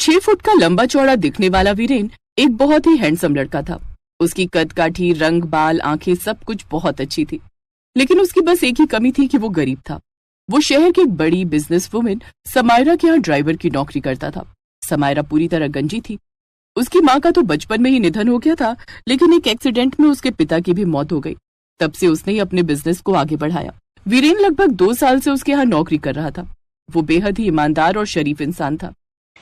6 foot का लंबा चौड़ा दिखने वाला वीरेन एक बहुत ही हैंडसम लड़का था। उसकी कद काठी, रंग, बाल, आंखें सब कुछ बहुत अच्छी थी, लेकिन उसकी बस एक ही कमी थी कि वो गरीब था। वो शहर की एक बड़ी बिजनेस वुमेन समायरा के यहाँ ड्राइवर की नौकरी करता था। समायरा पूरी तरह गंजी थी। उसकी माँ का तो बचपन में ही निधन हो गया था, लेकिन एक एक्सीडेंट में उसके पिता की भी मौत हो गई। तब से उसने ही अपने बिजनेस को आगे बढ़ाया। वीरेन लगभग 2 साल से उसके यहाँ नौकरी कर रहा था। वो बेहद ही ईमानदार और शरीफ इंसान था।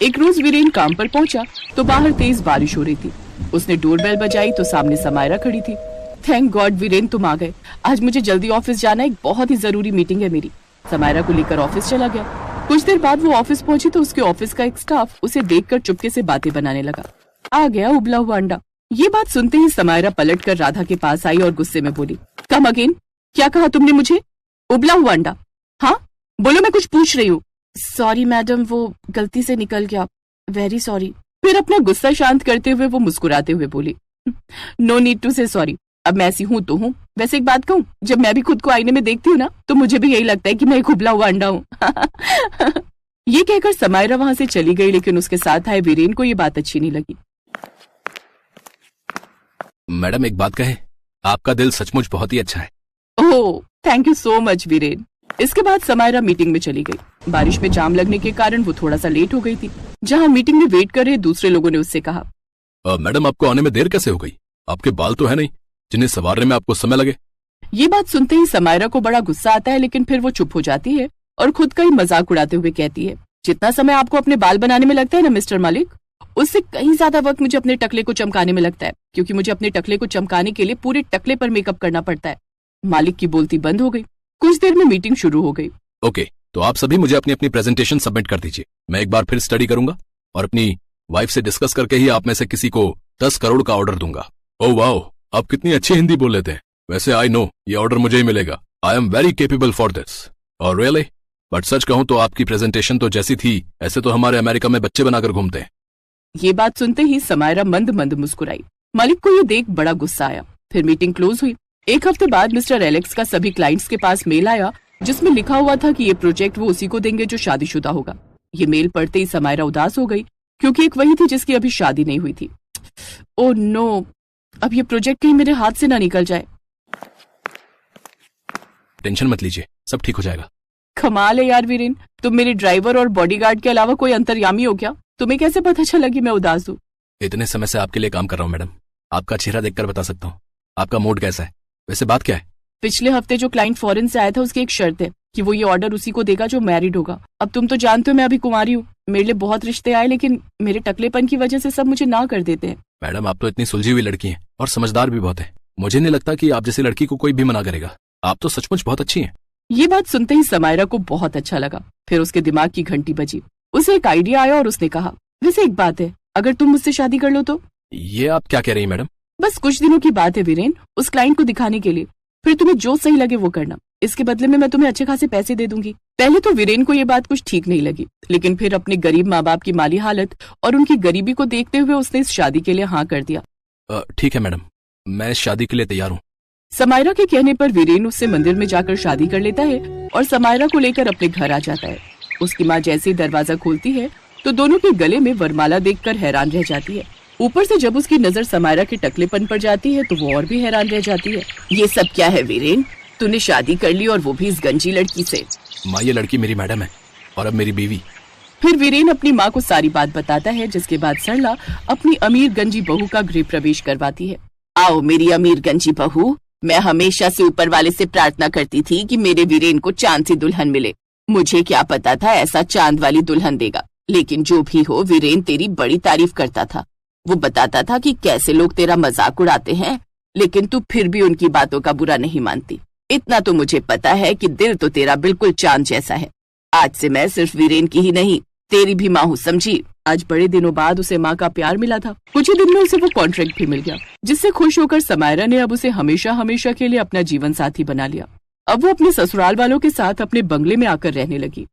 एक रोज वीरेन काम पर पहुंचा तो बाहर तेज बारिश हो रही थी। उसने डोरबेल बजाई तो सामने समायरा खड़ी थी। थैंक गॉड वीरेन, तुम आ गए। आज मुझे जल्दी ऑफिस जाना, एक बहुत ही जरूरी मीटिंग है मेरी। समायरा को लेकर ऑफिस चला गया। कुछ देर बाद वो ऑफिस पहुंची तो उसके ऑफिस का एक स्टाफ उसे देखकर चुपके से बातें बनाने लगा। आ गया उबला हुआ अंडा। ये बात सुनते ही समायरा पलटकर राधा के पास आई और गुस्से में बोली, कम अगेन, क्या कहा तुमने मुझे? उबला हुआ अंडा? हाँ बोलो, मैं कुछ पूछ रही हूँ। सॉरी मैडम, वो गलती से निकल गया, वेरी सॉरी। फिर अपना गुस्सा शांत करते हुए वो मुस्कुराते हुए बोली, नो नीड टू से सॉरी, अब मैं ऐसी हूँ तो हूँ। वैसे एक बात कहूँ, जब मैं भी खुद को आईने में देखती हूँ ना तो मुझे भी यही लगता है कि मैं एक उबला हुआ अंडा हूँ। ये कहकर समायरा वहां से चली गई, लेकिन उसके साथ आए वीरेन को ये बात अच्छी नहीं लगी। मैडम एक बात कहे, आपका दिल सचमुच बहुत ही अच्छा है। Oh thank you so much Viren. इसके बाद समायरा मीटिंग में चली गई। बारिश में जाम लगने के कारण वो थोड़ा सा लेट हो गई थी। जहाँ मीटिंग में वेट कर रहे दूसरे लोगों ने उससे कहा, मैडम आपको आने में देर कैसे हो गई? आपके बाल तो है नहीं जिन्हें संवारने में आपको समय लगे। ये बात सुनते ही समायरा को बड़ा गुस्सा आता है, लेकिन फिर वो चुप हो जाती है और खुद का ही मजाक उड़ाते हुए कहती है, जितना समय आपको अपने बाल बनाने में लगता है ना मिस्टर मालिक, उससे कहीं ज्यादा वक्त मुझे अपने टकले को चमकाने में लगता है, क्योंकि मुझे अपने टकले को चमकाने के लिए पूरे टकले पर मेकअप करना पड़ता है। मालिक की बोलती बंद हो गई। कुछ देर में मीटिंग शुरू हो गई। ओके, तो आप सभी मुझे अपनी अपनी प्रेजेंटेशन सबमिट कर दीजिए। मैं एक बार फिर स्टडी करूंगा और अपनी वाइफ से डिस्कस करके ही आप में से किसी को 10 करोड़ का ऑर्डर दूंगा। ओह वाओ, आप कितनी अच्छी हिंदी बोल लेते हैं। वैसे आई नो ये ऑर्डर मुझे ही मिलेगा। I am very capable for this. और रियली, बट सच कहूं तो आपकी प्रेजेंटेशन तो जैसी थी ऐसे तो हमारे अमेरिका में बच्चे बनाकर घूमते हैं। ये बात सुनते ही समायरा मंद मंद मुस्कुराई। मालिक को ये देख बड़ा गुस्सा आया। फिर मीटिंग क्लोज हुई। एक हफ्ते बाद मिस्टर एलेक्स का सभी क्लाइंट्स के पास मेल आया, जिसमें लिखा हुआ था कि ये प्रोजेक्ट वो उसी को देंगे जो शादीशुदा होगा। ये मेल पढ़ते ही समायरा उदास हो गई, क्योंकि एक वही थी जिसकी अभी शादी नहीं हुई थी। ओह नो, अब ये प्रोजेक्ट कहीं मेरे हाथ से ना निकल जाए। टेंशन मत लीजिए, सब ठीक हो जाएगा। कमाल है यार वीरेन, तुम मेरे ड्राइवर और बॉडीगार्ड के अलावा कोई अंतर्यामी हो क्या? तुम्हें कैसे पता चला कि मैं उदास हूँ? इतने समय से आपके लिए काम कर रहा हूँ मैडम, आपका चेहरा देखकर बता सकता हूँ आपका मूड कैसा है। वैसे बात क्या है? पिछले हफ्ते जो क्लाइंट फॉरेन से आया था उसकी एक शर्त है कि वो ये ऑर्डर उसी को देगा जो मैरिड होगा। अब तुम तो जानते हो मैं अभी कुंवारी हूँ। मेरे लिए बहुत रिश्ते आए, लेकिन मेरे टकलेपन की वजह से सब मुझे ना कर देते हैं। मैडम आप तो इतनी सुलझी हुई लड़की हैं और समझदार भी बहुत है। मुझे नहीं लगता कि आप जैसी लड़की को कोई भी मना करेगा। आप तो सचमुच बहुत अच्छी हैं। ये बात सुनते ही समायरा को बहुत अच्छा लगा। फिर उसके दिमाग की घंटी बजी। उसे एक आइडिया आया और उसने कहा, वैसे एक बात है, अगर तुम मुझसे शादी कर लो तो? ये आप क्या कह रही हैं मैडम? बस कुछ दिनों की बात है वीरेन, उस क्लाइंट को दिखाने के लिए। फिर तुम्हें जो सही लगे वो करना। इसके बदले में मैं तुम्हें अच्छे खासे पैसे दे दूंगी। पहले तो वीरेन को ये बात कुछ ठीक नहीं लगी, लेकिन फिर अपने गरीब माँ बाप की माली हालत और उनकी गरीबी को देखते हुए उसने इस शादी के लिए हाँ कर दिया। ठीक है मैडम, मैं इस शादी के लिए तैयार हूँ। समायरा के कहने पर वीरेन उससे मंदिर में जाकर शादी कर लेता है और समायरा को लेकर अपने घर आ जाता है। उसकी माँ जैसे ही दरवाजा खोलती है तो दोनों के गले में वरमाला देखकर हैरान रह जाती है। ऊपर से जब उसकी नजर समायरा के टकलेपन पर जाती है तो वो और भी हैरान रह जाती है। ये सब क्या है वीरेन? तूने शादी कर ली और वो भी इस गंजी लड़की से? माँ ये लड़की मेरी मैडम है और अब मेरी बीवी। फिर वीरेन अपनी माँ को सारी बात बताता है, जिसके बाद सरला अपनी अमीर गंजी बहू का गृह प्रवेश करवाती है। आओ मेरी अमीर गंजी बहू, मैं हमेशा से ऊपर वाले से प्रार्थना करती थी कि मेरे वीरेन को चांद सी दुल्हन मिले। मुझे क्या पता था ऐसा चांद वाली दुल्हन देगा, लेकिन जो भी हो वीरेन तेरी बड़ी तारीफ करता था। वो बताता था कि कैसे लोग तेरा मजाक उड़ाते हैं, लेकिन तू फिर भी उनकी बातों का बुरा नहीं मानती। इतना तो मुझे पता है कि दिल तो तेरा बिल्कुल चांद जैसा है। आज से मैं सिर्फ वीरेन की ही नहीं तेरी भी माँ हूँ, समझी? आज बड़े दिनों बाद उसे माँ का प्यार मिला था। कुछ ही दिन में उसे वो कॉन्ट्रैक्ट भी मिल गया, जिससे खुश होकर समायरा ने अब उसे हमेशा हमेशा के लिए अपना जीवन साथी बना लिया। अब वो अपने ससुराल वालों के साथ अपने बंगले में आकर रहने लगी।